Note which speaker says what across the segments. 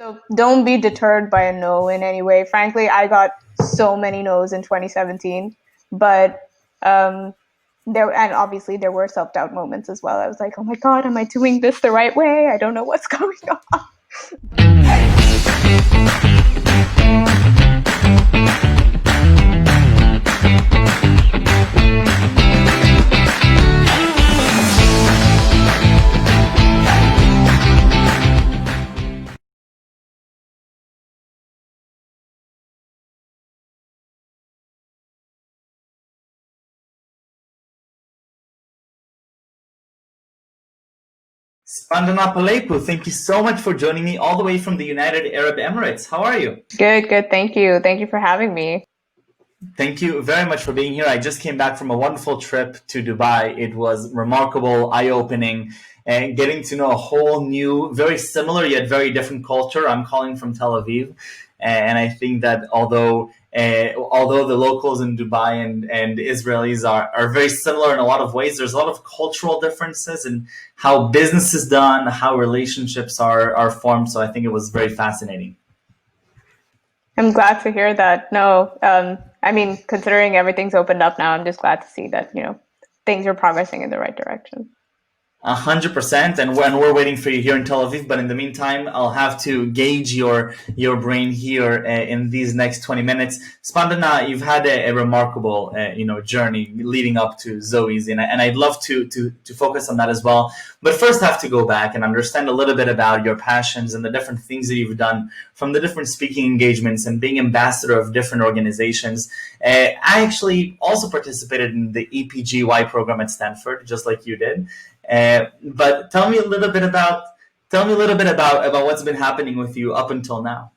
Speaker 1: So don't be deterred by a no in any way. Frankly, I got so many no's in 2017, but um, and obviously there were self-doubt moments as well. I was like, oh my God, am I doing this the right way? I don't know what's going on.
Speaker 2: Spandana Palaypu, thank you so much for joining me all the way from the United Arab Emirates. How are you?
Speaker 1: Good, good. Thank you. Thank you for having me.
Speaker 2: Thank you very much for being here. I just came back from a wonderful trip to Dubai. It was remarkable, eye-opening, and getting to know a whole new, very similar yet very different culture. I'm calling from Tel Aviv, and I think that although the locals in Dubai and Israelis are very similar in a lot of ways, there's a lot of cultural differences in how business is done, how relationships are formed. So I think it was very fascinating.
Speaker 1: I'm glad to hear that. No, I mean, considering everything's opened up now, I'm just glad to see that, things are progressing in the right direction.
Speaker 2: 100%, and we're waiting for you here in Tel Aviv. But in the meantime, I'll have to gauge your brain here in these next 20 minutes. Spandana, you've had a remarkable journey leading up to ZoEasy, and I'd love to focus on that as well. But first, I have to go back and understand a little bit about your passions and the different things that you've done, from the different speaking engagements and being ambassador of different organizations. I actually also participated in the EPGY program at Stanford, just like you did. But tell me a little bit about what's been happening with you up until now.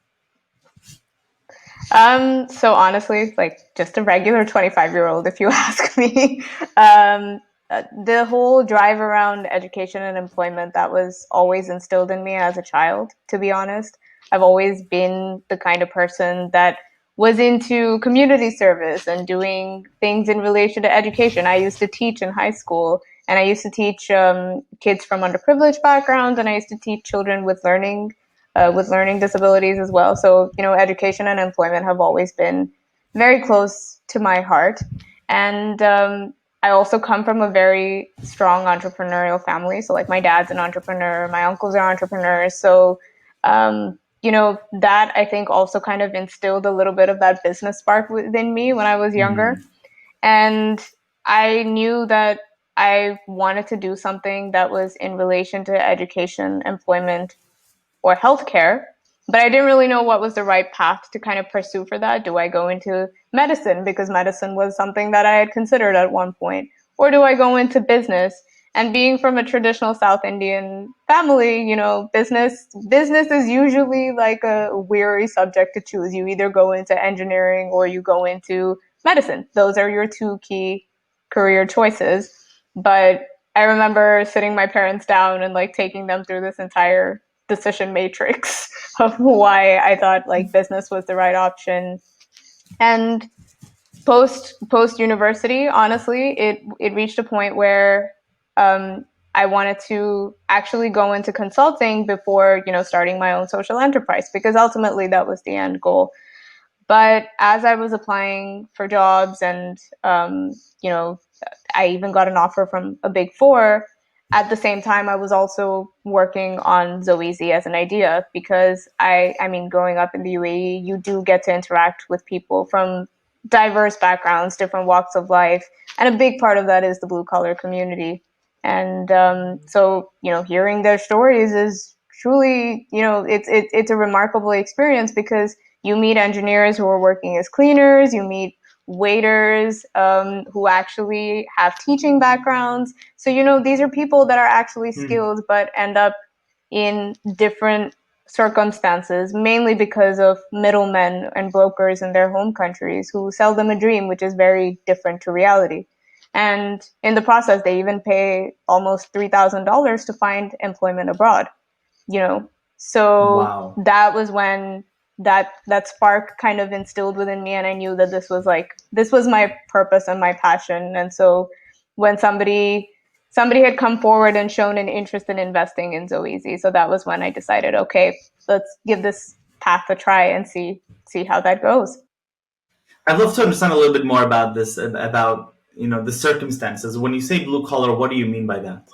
Speaker 1: So honestly, like just a regular 25-year-old, if you ask me. The whole drive around education and employment, that was always instilled in me as a child, to be honest. I've always been the kind of person that was into community service and doing things in relation to education. I used to teach in high school, and I used to teach kids from underprivileged backgrounds, and I used to teach children with learning disabilities as well. So, education and employment have always been very close to my heart. And I also come from a very strong entrepreneurial family. So, like, my dad's an entrepreneur, my uncles are entrepreneurs. So, that I think also kind of instilled a little bit of that business spark within me when I was younger.
Speaker 2: Mm-hmm.
Speaker 1: And I knew that I wanted to do something that was in relation to education, employment, or healthcare, but I didn't really know what was the right path to kind of pursue for that. Do I go into medicine because medicine was something that I had considered at one point, or do I go into business? And being from a traditional South Indian family, business is usually like a weary subject to choose. You either go into engineering or you go into medicine. Those are your two key career choices. But I remember sitting my parents down and like taking them through this entire decision matrix of why I thought like business was the right option. And post university, honestly, it reached a point where I wanted to actually go into consulting before starting my own social enterprise, because ultimately that was the end goal. But as I was applying for jobs and I even got an offer from a big four. At the same time, I was also working on ZoEasy as an idea, because I mean, growing up in the UAE, you do get to interact with people from diverse backgrounds, different walks of life, and a big part of that is the blue collar community. And so, hearing their stories is truly, it's a remarkable experience, because you meet engineers who are working as cleaners, you meet waiters who actually have teaching backgrounds. So, these are people that are actually skilled but end up in different circumstances, mainly because of middlemen and brokers in their home countries who sell them a dream, which is very different to reality. And in the process, they even pay almost $3,000 to find employment abroad, you know. So
Speaker 2: Wow.
Speaker 1: that was when that spark kind of instilled within me, and I knew that this was my purpose and my passion. And so when somebody somebody had come forward and shown an interest in investing in ZoEasy. So that was when I decided, okay, let's give this path a try and see how that goes.
Speaker 2: I'd love to understand a little bit more about this, about the circumstances. When you say blue collar, what do you mean by that?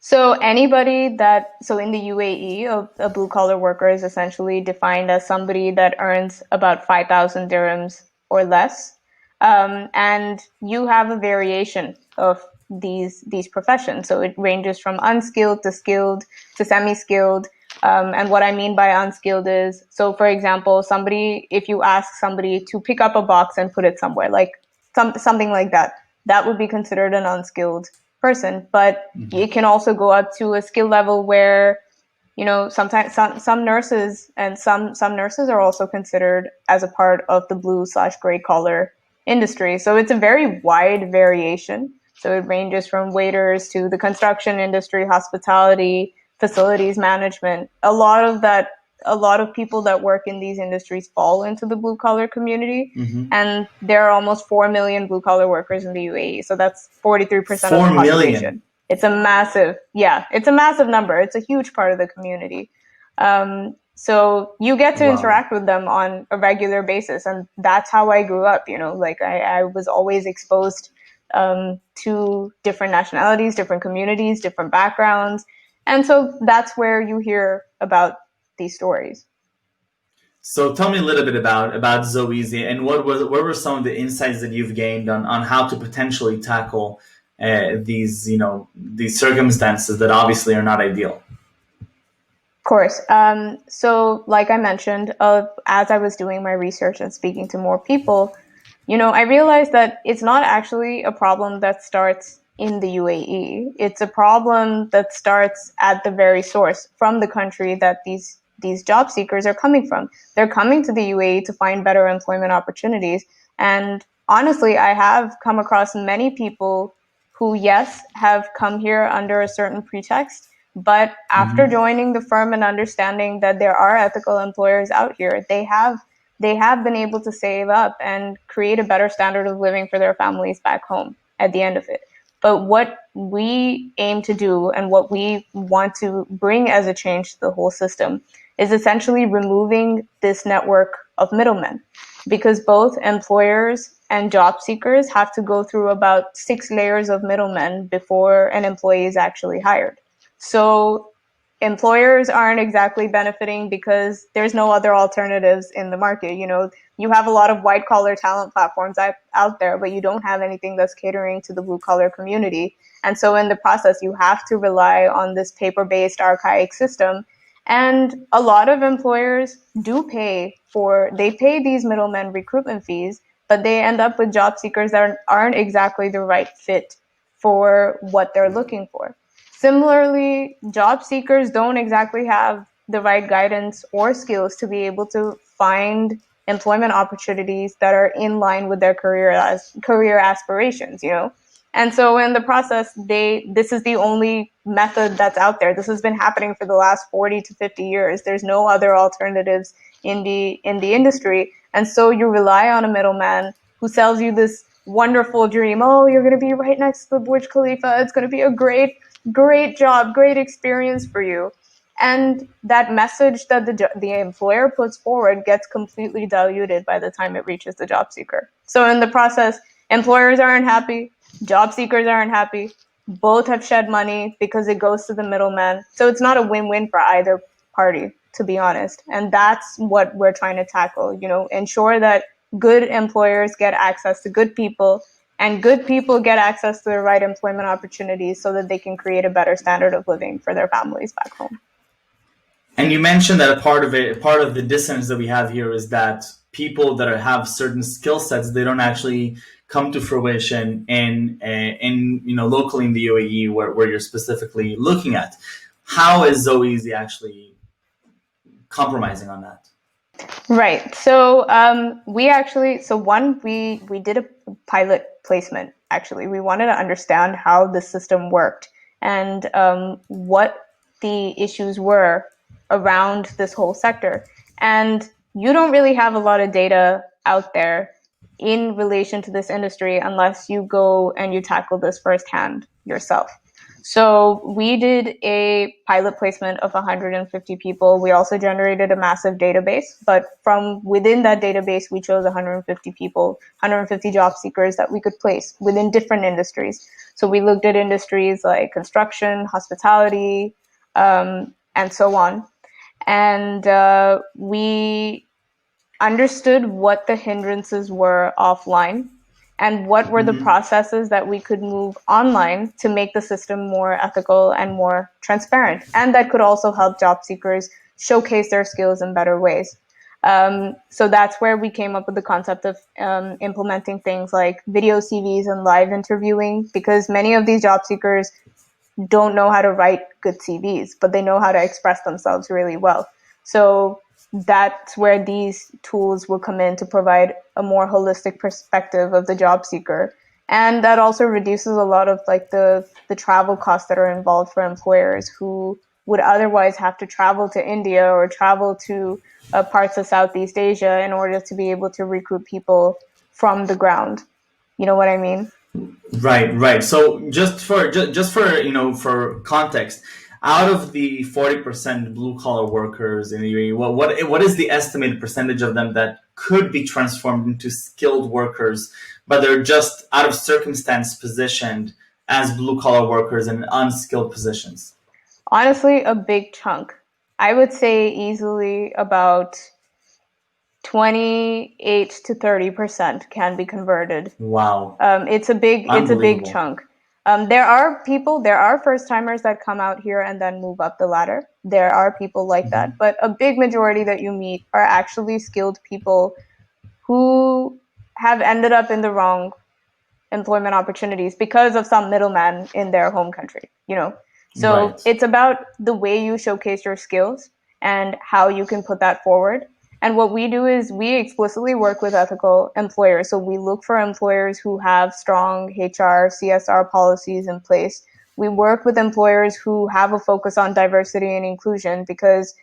Speaker 1: So so in the UAE, a blue collar worker is essentially defined as somebody that earns about 5,000 dirhams or less. And you have a variation of these professions. So it ranges from unskilled to skilled to semi-skilled. And what I mean by unskilled is, so for example, if you ask somebody to pick up a box and put it somewhere, like something like that, that would be considered an unskilled person. But it can also go up to a skill level where, sometimes some nurses and some nurses are also considered as a part of the blue/gray collar industry. So it's a very wide variation. So it ranges from waiters to the construction industry, hospitality, facilities management. A lot of people that work in these industries fall into the blue collar community.
Speaker 2: Mm-hmm.
Speaker 1: And there are almost 4 million blue collar workers in the UAE. So that's 43% of the
Speaker 2: 4
Speaker 1: population.
Speaker 2: million.
Speaker 1: It's a massive number. It's a huge part of the community. So you get to interact with them on a regular basis. And that's how I grew up. Like I was always exposed to different nationalities, different communities, different backgrounds. And so that's where you hear about these stories.
Speaker 2: So tell me a little bit about ZoEasy, and what were some of the insights that you've gained on how to potentially tackle these circumstances that obviously are not ideal.
Speaker 1: Of course. So like I mentioned, as I was doing my research and speaking to more people, I realized that it's not actually a problem that starts in the UAE. It's a problem that starts at the very source, from the country that these job seekers are coming from. They're coming to the UAE to find better employment opportunities. And honestly, I have come across many people who, yes, have come here under a certain pretext, but after joining the firm and understanding that there are ethical employers out here, they have been able to save up and create a better standard of living for their families back home at the end of it. But what we aim to do and what we want to bring as a change to the whole system is essentially removing this network of middlemen, because both employers and job seekers have to go through about 6 layers of middlemen before an employee is actually hired. So employers aren't exactly benefiting because there's no other alternatives in the market. You have a lot of white collar talent platforms out there, but you don't have anything that's catering to the blue collar community. And so in the process, you have to rely on this paper-based archaic system. And a lot of employers they pay these middlemen recruitment fees, but they end up with job seekers that aren't exactly the right fit for what they're looking for. Similarly, job seekers don't exactly have the right guidance or skills to be able to find employment opportunities that are in line with their career aspirations, And so in the process, this is the only method that's out there. This has been happening for the last 40 to 50 years. There's no other alternatives in the industry. And so you rely on a middleman who sells you this wonderful dream. Oh, you're going to be right next to the Burj Khalifa. It's going to be a great job, great experience for you. And that message that the employer puts forward gets completely diluted by the time it reaches the job seeker. So in the process, employers aren't happy, job seekers aren't happy. Both have shed money because it goes to the middleman. So it's not a win-win for either party, to be honest. And that's what we're trying to tackle, ensure that good employers get access to good people, and good people get access to the right employment opportunities so that they can create a better standard of living for their families back home.
Speaker 2: And you mentioned that a part of the dissonance that we have here is that people that have certain skill sets, they don't actually come to fruition in locally in the UAE where you're specifically looking at. How is ZoEasy actually compromising on that?
Speaker 1: Right. So we did a pilot placement. Actually, we wanted to understand how the system worked and what the issues were around this whole sector. And you don't really have a lot of data out there in relation to this industry unless you go and you tackle this firsthand. yourself. So we did a pilot placement of 150 people. We also generated a massive database, but from within that database, we chose 150 people, 150 job seekers that we could place within different industries. So we looked at industries like construction, hospitality, and so on. And we understood what the hindrances were offline and what were the processes that we could move online to make the system more ethical and more transparent. And that could also help job seekers showcase their skills in better ways. So that's where we came up with the concept of implementing things like video CVs and live interviewing, because many of these job seekers don't know how to write good CVs, but they know how to express themselves really well. So that's where these tools will come in to provide a more holistic perspective of the job seeker. And that also reduces a lot of like the travel costs that are involved for employers who would otherwise have to travel to India or travel to parts of Southeast Asia in order to be able to recruit people from the ground. You know what I mean?
Speaker 2: Right, right. So just for for context, out of the 40% blue collar workers in the UAE, what is the estimated percentage of them that could be transformed into skilled workers, but they're just out of circumstance positioned as blue collar workers in unskilled positions?
Speaker 1: Honestly, a big chunk. I would say easily about 28 to 30% can be converted.
Speaker 2: Wow,
Speaker 1: It's a big
Speaker 2: unbelievable.
Speaker 1: chunk. There are first timers that come out here and then move up the ladder. There are people like that, but a big majority that you meet are actually skilled people who have ended up in the wrong employment opportunities because of some middleman in their home country, you know? So
Speaker 2: Right,
Speaker 1: it's about the way you showcase your skills and how you can put that forward. And what we do is we explicitly work with ethical employers. So we look for employers who have strong HR, CSR policies in place. We work with employers who have a focus on diversity and inclusion because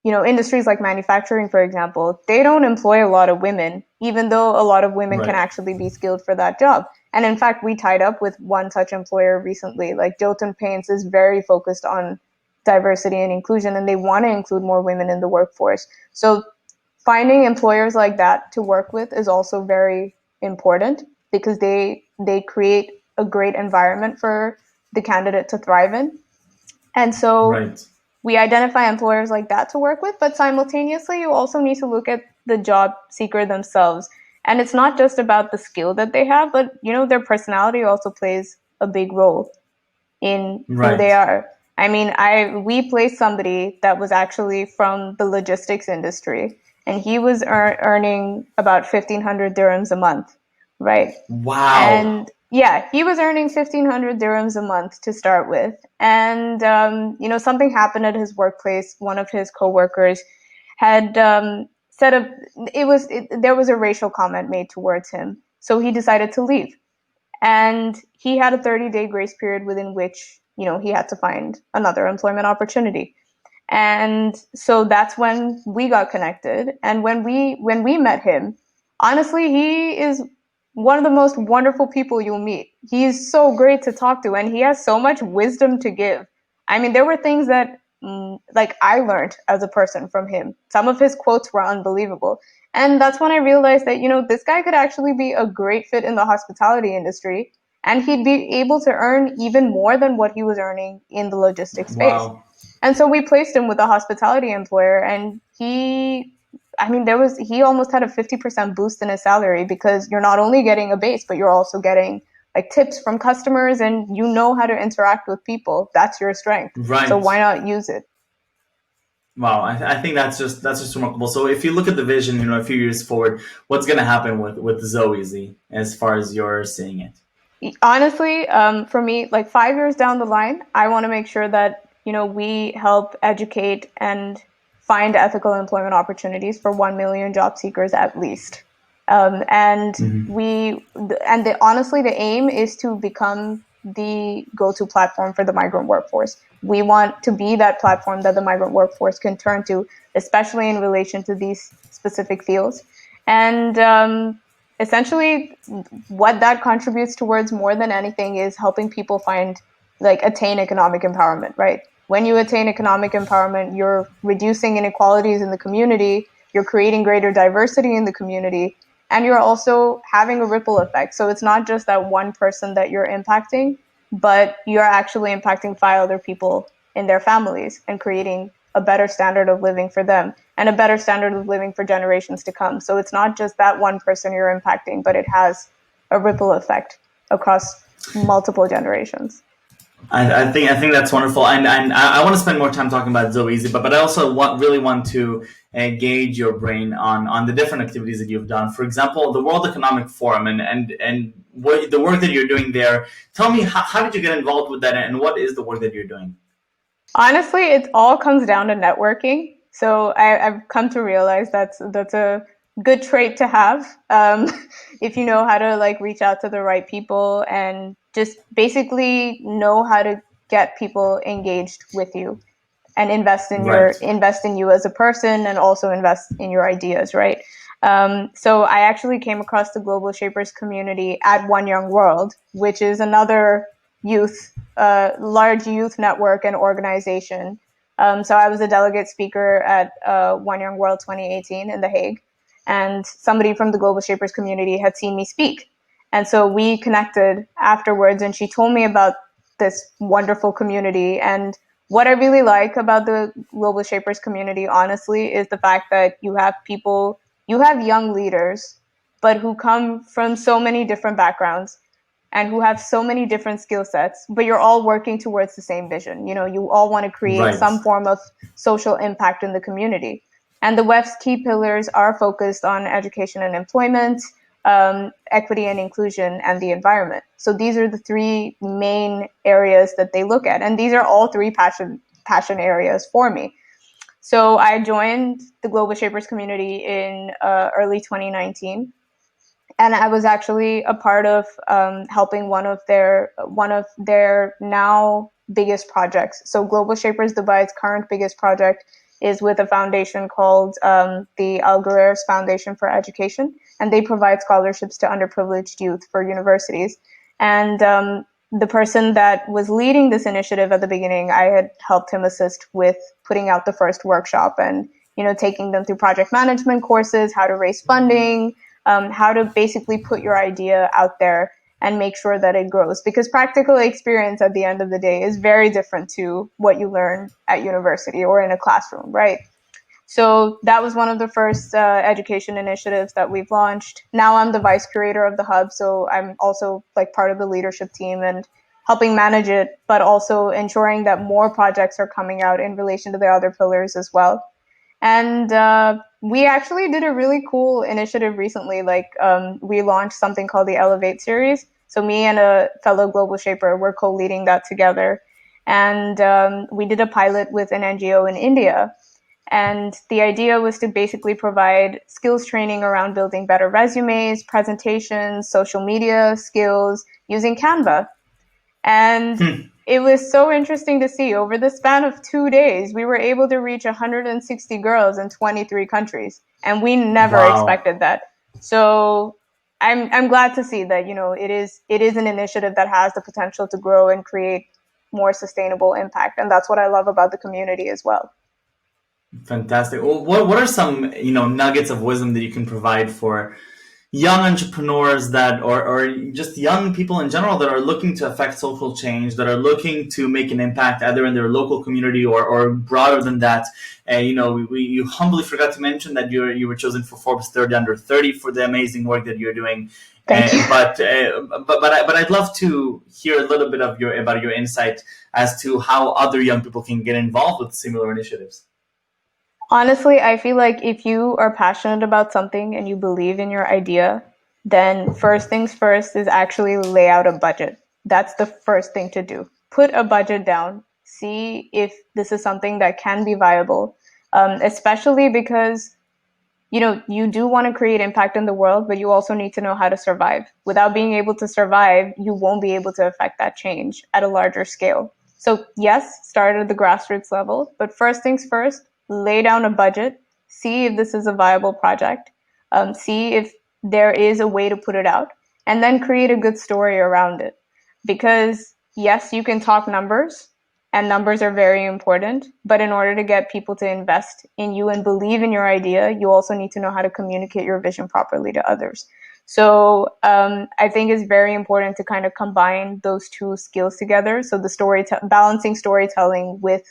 Speaker 1: industries like manufacturing, for example, they don't employ a lot of women, even though a lot of women can
Speaker 2: right,
Speaker 1: actually be skilled for that job. And in fact, we tied up with one such employer recently. Like Jotun Paints is very focused on diversity and inclusion, and they want to include more women in the workforce. So finding employers like that to work with is also very important because they create a great environment for the candidate to thrive in. And so
Speaker 2: right.
Speaker 1: we identify employers like that to work with, but simultaneously, you also need to look at the job seeker themselves. And it's not just about the skill that they have, but their personality also plays a big role in who they
Speaker 2: Right.
Speaker 1: are. I mean, we placed somebody that was actually from the logistics industry, and he was earning about 1,500 dirhams a month, right?
Speaker 2: Wow.
Speaker 1: And yeah, he was earning 1,500 dirhams a month to start with. And, something happened at his workplace. One of his coworkers had said there was a racial comment made towards him. So he decided to leave. And he had a 30-day grace period within which, he had to find another employment opportunity. And so that's when we got connected. And when we met him, honestly, he is one of the most wonderful people you'll meet. He's so great to talk to, and he has so much wisdom to give. I mean, there were things that like I learned as a person from him. Some of his quotes were unbelievable. And that's when I realized that, this guy could actually be a great fit in the hospitality industry, and he'd be able to earn even more than what he was earning in the logistics space.
Speaker 2: Wow.
Speaker 1: And so we placed him with a hospitality employer, and he almost had a 50% boost in his salary because you're not only getting a base, but you're also getting like tips from customers, and you know how to interact with people. That's your strength. So
Speaker 2: Right.
Speaker 1: why not use it?
Speaker 2: Wow, I think that's just remarkable. So if you look at the vision, a few years forward, what's going to happen with ZoEasy as far as you're seeing it?
Speaker 1: Honestly, for me, like 5 years down the line, I want to make sure that, we help educate and find ethical employment opportunities for 1 million job seekers at least. And honestly, the aim is to become the go-to platform for the migrant workforce. We want to be that platform that the migrant workforce can turn to, especially in relation to these specific fields. And essentially what that contributes towards more than anything is helping people attain economic empowerment, right? When you attain economic empowerment, you're reducing inequalities in the community, you're creating greater diversity in the community, and you're also having a ripple effect. So it's not just that one person that you're impacting, but you're actually impacting 5 other people in their families and creating a better standard of living for them and a better standard of living for generations to come. So it's not just that one person you're impacting, but it has a ripple effect across multiple generations.
Speaker 2: I think that's wonderful, and I want to spend more time talking about ZoEasy, but I also really want to gauge your brain on the different activities that you've done. For example, the World Economic Forum and what the work that you're doing there. Tell me, how did you get involved with that, and what is the work that you're doing?
Speaker 1: Honestly, it all comes down to networking. So I've come to realize that's a good trait to have, if you know how to reach out to the right people and just basically know how to get people engaged with you and
Speaker 2: Right.
Speaker 1: invest in you as a person and also invest in your ideas, right? So I actually came across the Global Shapers community at One Young World, which is another large youth network and organization. So I was a delegate speaker at One Young World 2018 in The Hague, and somebody from the Global Shapers community had seen me speak. And so we connected afterwards, and she told me about this wonderful community. And what I really like about the Global Shapers community, honestly, is the fact that you have young leaders, but who come from so many different backgrounds and who have so many different skill sets, but you're all working towards the same vision. You all want to create
Speaker 2: Right.
Speaker 1: some form of social impact in the community. And the WEF's key pillars are focused on education and employment, equity and inclusion, and the environment. So these are the three main areas that they look at. And these are all three passion areas for me. So I joined the Global Shapers community in early 2019, and I was actually a part of helping one of their now biggest projects. So Global Shapers Dubai's current biggest project is with a foundation called the Al Ghurairs Foundation for Education, and they provide scholarships to underprivileged youth for universities. And the person that was leading this initiative at the beginning, I had helped him assist with putting out the first workshop and taking them through project management courses, how to raise funding, how to basically put your idea out there and make sure that it grows. Because practical experience at the end of the day is very different to what you learn at university or in a classroom, right? So that was one of the first education initiatives that we've launched. Now I'm the vice curator of the hub, so I'm also part of the leadership team and helping manage it, but also ensuring that more projects are coming out in relation to the other pillars as well. And we actually did a really cool initiative recently. We launched something called the Elevate series. So me and a fellow global shaper, we're co-leading that together. And we did a pilot with an NGO in India. And the idea was to basically provide skills training around building better resumes, presentations, social media skills using Canva. And it was so interesting to see over the span of 2 days, we were able to reach 160 girls in 23 countries. And we never
Speaker 2: Wow.
Speaker 1: expected that. So I'm glad to see that, it is an initiative that has the potential to grow and create more sustainable impact. And that's what I love about the community as well.
Speaker 2: Fantastic. Well, what are some nuggets of wisdom that you can provide for young entrepreneurs or just young people in general that are looking to affect social change, that are looking to make an impact either in their local community or broader than that? You humbly forgot to mention that you were chosen for Forbes 30 under 30 for the amazing work that you're doing.
Speaker 1: Thank you.
Speaker 2: But I'd love to hear a little bit about your insight as to how other young people can get involved with similar initiatives.
Speaker 1: Honestly, I feel like if you are passionate about something and you believe in your idea, then first things first is actually lay out a budget. That's the first thing to do. Put a budget down, see if this is something that can be viable, especially because you do want to create impact in the world, but you also need to know how to survive. Without being able to survive, you won't be able to affect that change at a larger scale. So yes, start at the grassroots level, but first things first, lay down a budget, see if this is a viable project, see if there is a way to put it out, and then create a good story around it. Because yes, you can talk numbers, and numbers are very important, but in order to get people to invest in you and believe in your idea, you also need to know how to communicate your vision properly to others. So I think it's very important to kind of combine those two skills together. So the balancing storytelling with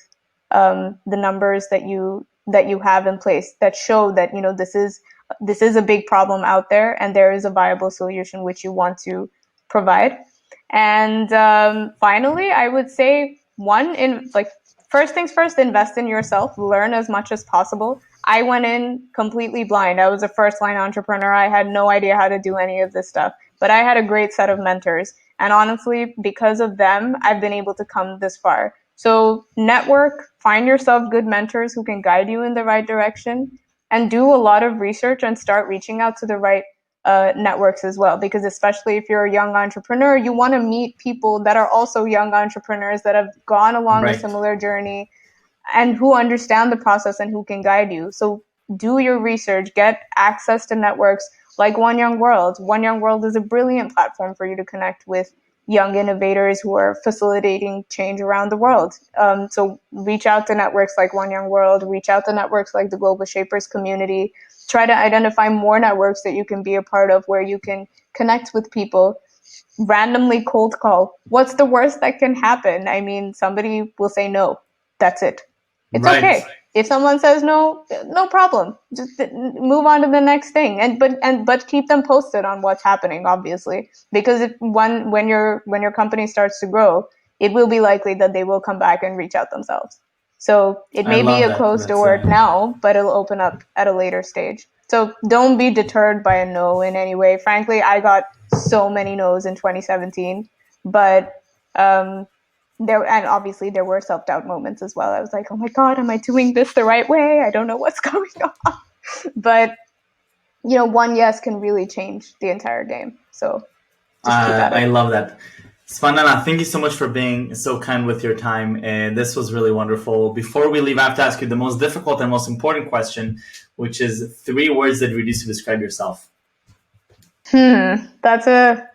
Speaker 1: the numbers that you have in place that show that, you know, this is a big problem out there, and there is a viable solution which you want to provide. And finally, I would say first things first, invest in yourself, learn as much as possible. I went in completely blind. I was a first line entrepreneur. I had no idea how to do any of this stuff, but I had a great set of mentors. And honestly, because of them, I've been able to come this far. So network, find yourself good mentors who can guide you in the right direction, and do a lot of research and start reaching out to the right networks as well. Because especially if you're a young entrepreneur, you want to meet people that are also young entrepreneurs that have gone along a similar journey and who understand the process and who can guide you. So do your research, get access to networks like One Young World. One Young World is a brilliant platform for you to connect with young innovators who are facilitating change around the world. So reach out to networks like One Young World, reach out to networks like the Global Shapers community. Try to identify more networks that you can be a part of where you can connect with people. Randomly cold call. What's the worst that can happen? I mean, somebody will say no. That's it. It's okay. If someone says no, no problem. Just move on to the next thing, but keep them posted on what's happening, obviously, because when your company starts to grow, it will be likely that they will come back and reach out themselves. So it may be a closed door now, but it'll open up at a later stage. So don't be deterred by a no in any way. Frankly, I got so many no's in 2017, but obviously there were self-doubt moments as well. I was like, oh my God, am I doing this the right way? I don't know what's going on. But, you know, one yes can really change the entire game. So just keep at it.
Speaker 2: I love that. Spandana, thank you so much for being so kind with your time. And this was really wonderful. Before we leave, I have to ask you the most difficult and most important question, which is 3 words that you'd use to describe yourself.
Speaker 1: That's a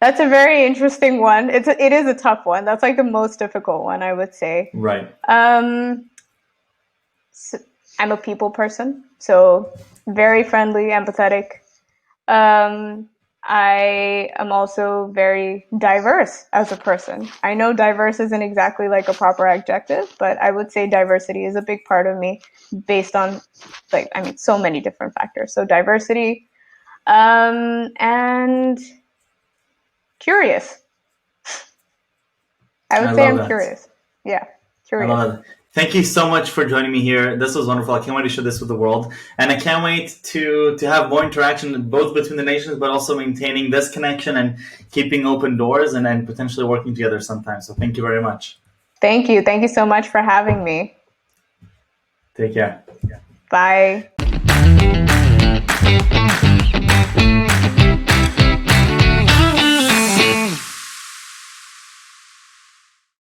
Speaker 1: very interesting one. It is a tough one. That's like the most difficult one, I would say.
Speaker 2: Right.
Speaker 1: So I'm a people person, so very friendly, empathetic. I am also very diverse as a person. I know diverse isn't exactly like a proper adjective, but I would say diversity is a big part of me based on so many different factors. So diversity, and curious. I would say I'm curious. Yeah, curious.
Speaker 2: I love it. Thank you so much for joining me here. This was wonderful. I can't wait to share this with the world. And I can't wait to have more interaction both between the nations, but also maintaining this connection and keeping open doors and potentially working together sometime. So thank you very much.
Speaker 1: Thank you. Thank you so much for having me.
Speaker 2: Take care.
Speaker 1: Bye.